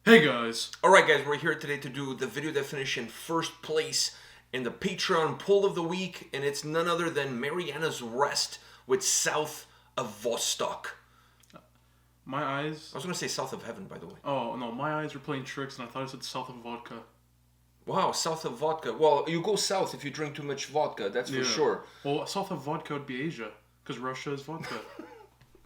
Hey guys! Alright guys, we're here today to do the video definition first place in the Patreon poll of the week, and it's none other than Marianas Rest with South of Vostok. My eyes... I was going to say South of Heaven, by the way. Oh, no, my eyes were playing tricks and I thought it said south of vodka. Wow, South of Vodka. Well, you go south if you drink too much vodka, that's for sure. Well, south of vodka would be Asia, because Russia is vodka.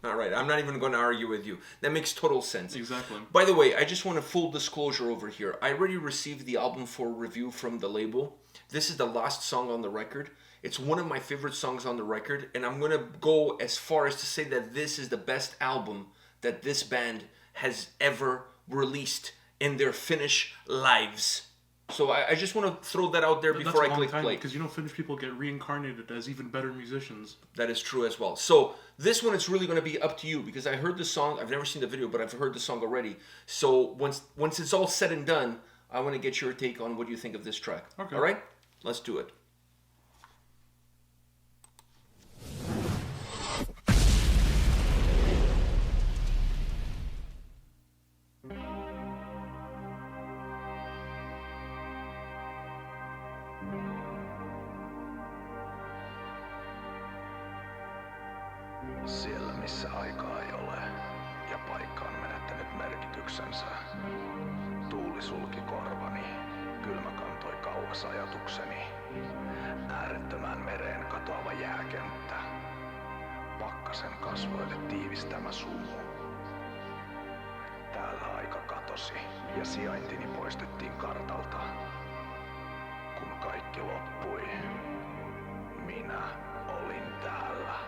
Alright, I'm not even going to argue with you. That makes total sense. Exactly. By the way, I just want a full disclosure over here. I already received the album for review from the label. This is the last song on the record. It's one of my favorite songs on the record, and I'm going to go as far as to say that this is the best album that this band has ever released in their Finnish lives. So I just want to throw that out there before I click play. Because Finnish people get reincarnated as even better musicians. That is true as well. So this one, it's really going to be up to you, because I heard the song. I've never seen the video, but I've heard the song already. So once it's all said and done, I want to get your take on what you think of this track. Okay. All right? Let's do it. Siellä missä aikaa ei ole ja paikka on menettänyt merkityksensä. Tuuli sulki korvani, kylmä kantoi kauas ajatukseni. Äärettömään mereen katoava jääkenttä. Pakkasen kasvoille tiivistämä sumu. Täällä aika katosi ja sijaintini poistettiin kartalta. Kun kaikki loppui, minä olin täällä.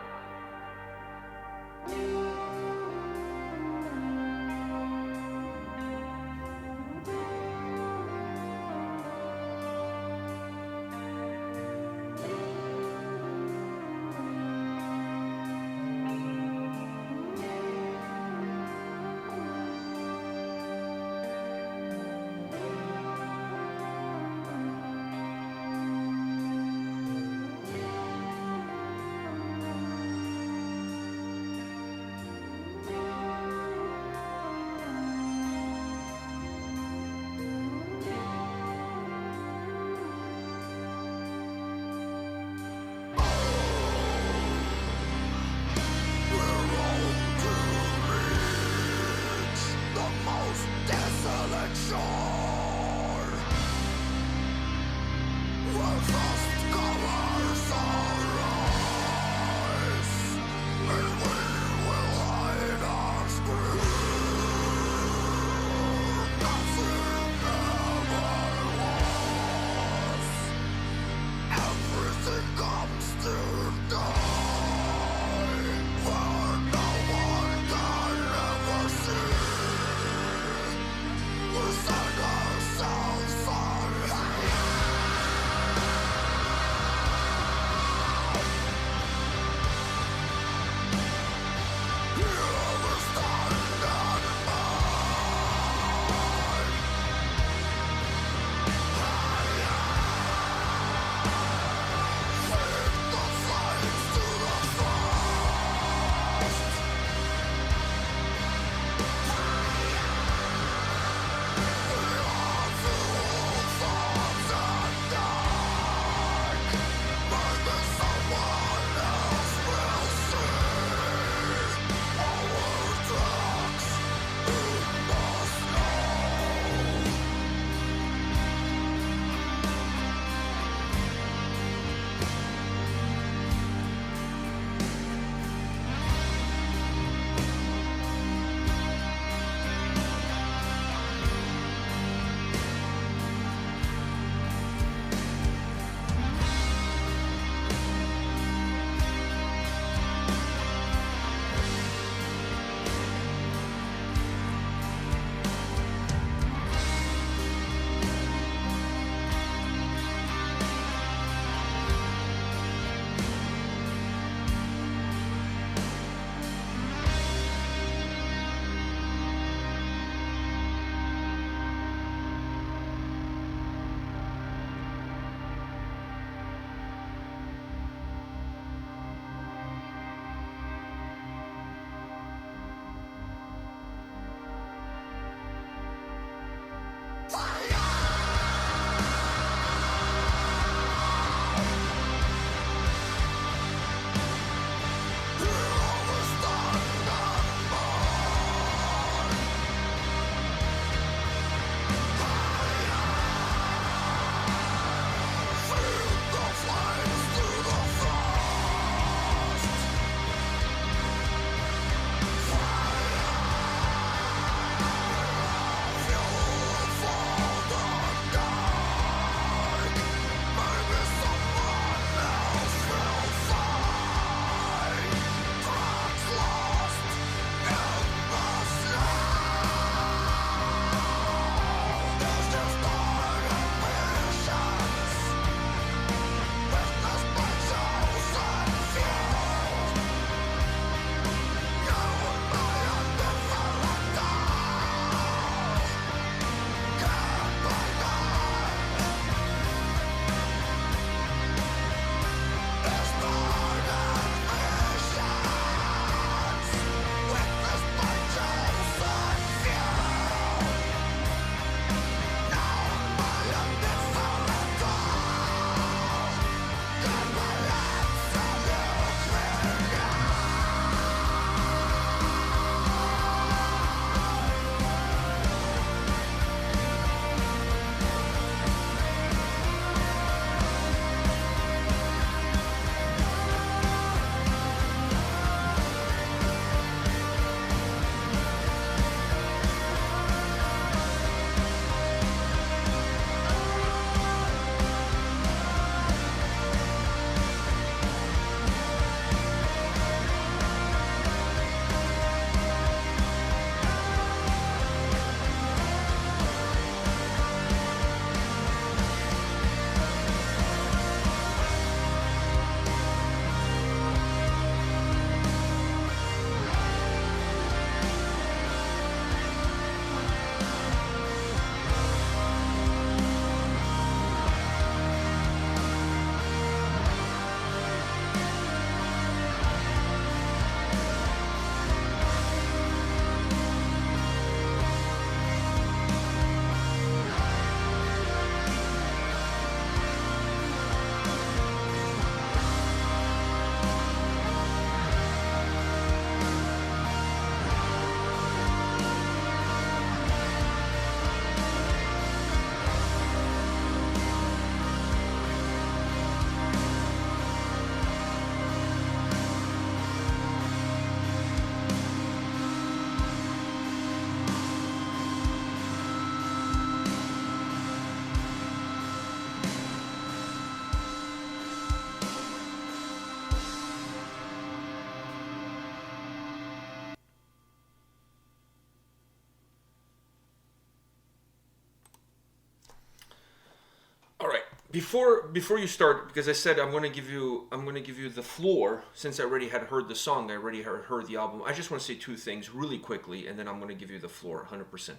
Before you start, because I said I'm going to give you the floor, since I already had heard the song, I already had heard the album. I just want to say two things really quickly, and then I'm going to give you the floor 100%.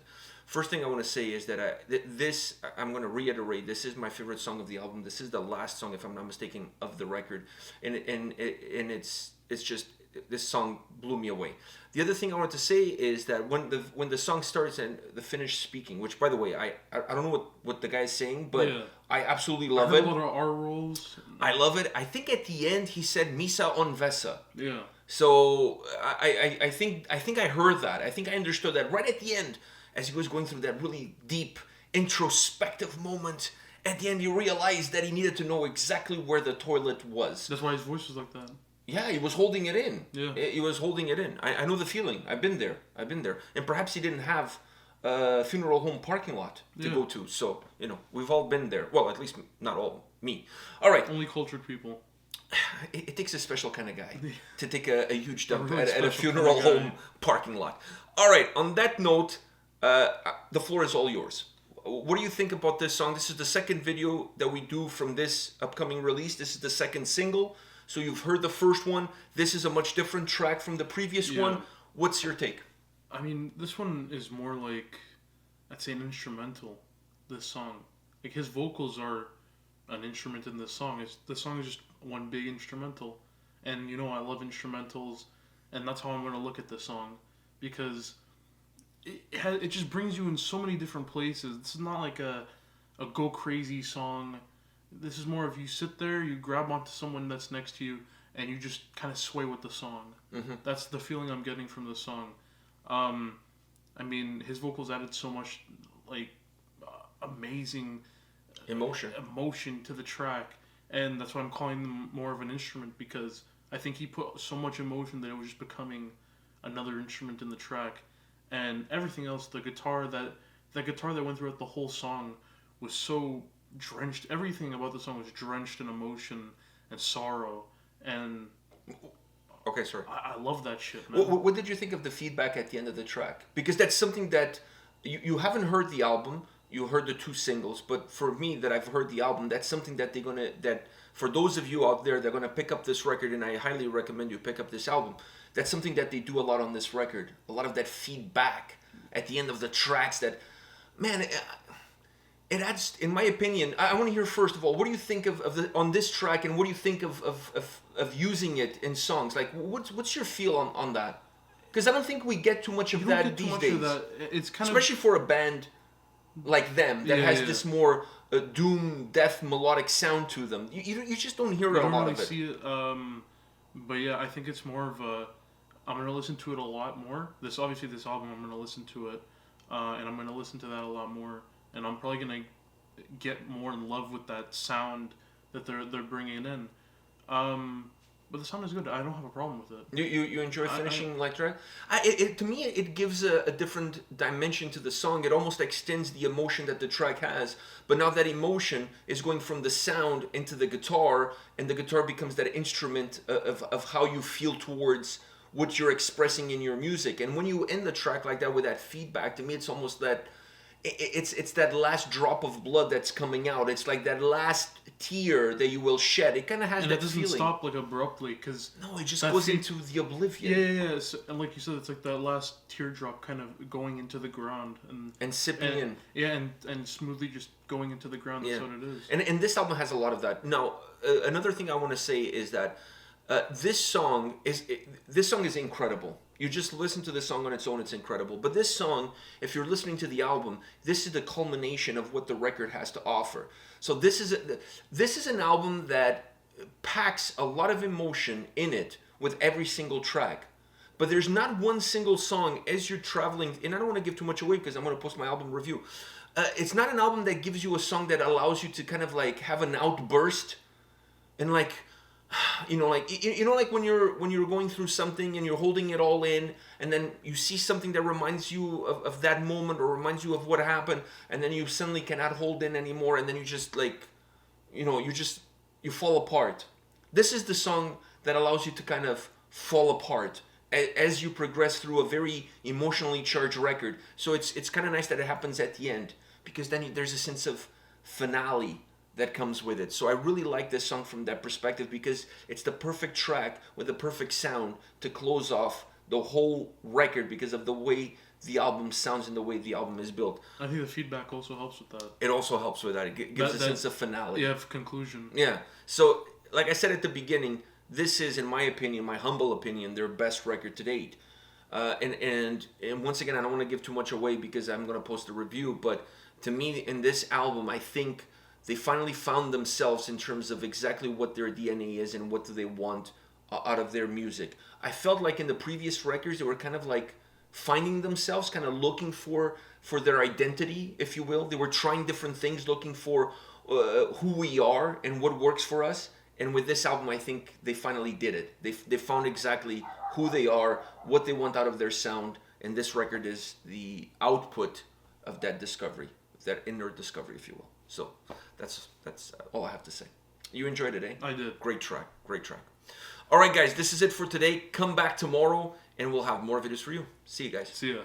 First thing I want to say is that I'm going to reiterate, this is my favorite song of the album. This is the last song, if I'm not mistaken, of the record, and it's just, this song blew me away. The other thing I want to say is that when the song starts and the Finnish speaking, which by the way I don't know what the guy's saying, but yeah. I absolutely love it. A lot of R rolls. I love it. I think at the end he said "Misa on Vesa." Yeah. So I think I heard that. I think I understood that right at the end, as he was going through that really deep introspective moment. At the end, he realized that he needed to know exactly where the toilet was. That's why his voice was like that. Yeah, he was holding it in. Yeah. He was holding it in. I know the feeling. I've been there. And perhaps he didn't have a funeral home parking lot to go to. So, we've all been there. Well, at least not all. Me. All right. Only cultured people. It takes a special kind of guy to take a huge dump at a funeral home parking lot. All right. On that note, the floor is all yours. What do you think about this song? This is the second video that we do from this upcoming release. This is the second single. So you've heard the first one. This is a much different track from the previous one. What's your take? I mean, this one is more like, I'd say, an instrumental, this song. Like, his vocals are an instrument in this song. The song is just one big instrumental. And, I love instrumentals. And that's how I'm going to look at this song. Because it just brings you in so many different places. It's not like a go crazy song. This is more of you sit there, you grab onto someone that's next to you, and you just kind of sway with the song. Mm-hmm. That's the feeling I'm getting from the song. I mean, his vocals added so much, amazing emotion to the track, and that's why I'm calling them more of an instrument, because I think he put so much emotion that it was just becoming another instrument in the track, and everything else, the guitar that went throughout the whole song was so drenched. Everything about the song was drenched in emotion and sorrow, and okay, sorry. I love that shit, man. What did you think of the feedback at the end of the track? Because that's something that you haven't heard the album. You heard the two singles, but for me, that I've heard the album, that's something that that for those of you out there, they're gonna pick up this record, and I highly recommend you pick up this album. That's something that they do a lot on this record. A lot of that feedback at the end of the tracks. That, man. It adds, in my opinion, I want to hear first of all, what do you think on this track, and what do you think of using it in songs? Like, what's your feel on that? Because I don't think we get too much of that these days. It's kind especially for a band like them that has this more doom, death, melodic sound to them. You just don't hear a lot of it. See it, but yeah, I think it's more of a. I'm gonna listen to it a lot more. This album, I'm gonna listen to it, and I'm gonna listen to that a lot more. And I'm probably gonna get more in love with that sound that they're bringing in. But the sound is good. I don't have a problem with it. You enjoy finishing like track? To me, it gives a different dimension to the song. It almost extends the emotion that the track has. But now that emotion is going from the sound into the guitar, and the guitar becomes that instrument of how you feel towards what you're expressing in your music. And when you end the track like that with that feedback, to me, it's almost that. It's that last drop of blood that's coming out. It's like that last tear that you will shed. It kind of has that feeling. And it doesn't stop abruptly, because no, it just goes into the oblivion. Yeah. So, and like you said, it's like that last teardrop kind of going into the ground and sipping in. Yeah, and smoothly just going into the ground. That's what it is. And this album has a lot of that. Now, another thing I want to say is that this song is incredible. You just listen to the song on its own, it's incredible. But this song, if you're listening to the album, this is the culmination of what the record has to offer. So this is an album that packs a lot of emotion in it with every single track. But there's not one single song as you're traveling, and I don't want to give too much away because I'm going to post my album review. It's not an album that gives you a song that allows you to kind of like have an outburst and like... like when you're going through something and you're holding it all in, and then you see something that reminds you of that moment, or reminds you of what happened, and then you suddenly cannot hold in anymore, and then you just you fall apart. This is the song that allows you to kind of fall apart as you progress through a very emotionally charged record. So it's kind of nice that it happens at the end, because then there's a sense of finale that comes with it. So I really like this song from that perspective because it's the perfect track with the perfect sound to close off the whole record because of the way the album sounds and the way the album is built. I think the feedback also helps with that. It also helps with that. It gives a sense of finale. Yeah, conclusion. Yeah. So, like I said at the beginning, this is, in my opinion, my humble opinion, their best record to date. And once again, I don't want to give too much away because I'm going to post a review. But to me, in this album, I think they finally found themselves in terms of exactly what their DNA is and what do they want out of their music. I felt like in the previous records, they were kind of like finding themselves, kind of looking for their identity, if you will. They were trying different things, looking for who we are and what works for us. And with this album, I think they finally did it. They found exactly who they are, what they want out of their sound, and this record is the output of that discovery, that inner discovery, if you will. So that's all I have to say. You enjoyed it, eh? I did. Great track. All right, guys, this is it for today. Come back tomorrow, and we'll have more videos for you. See you guys. See ya.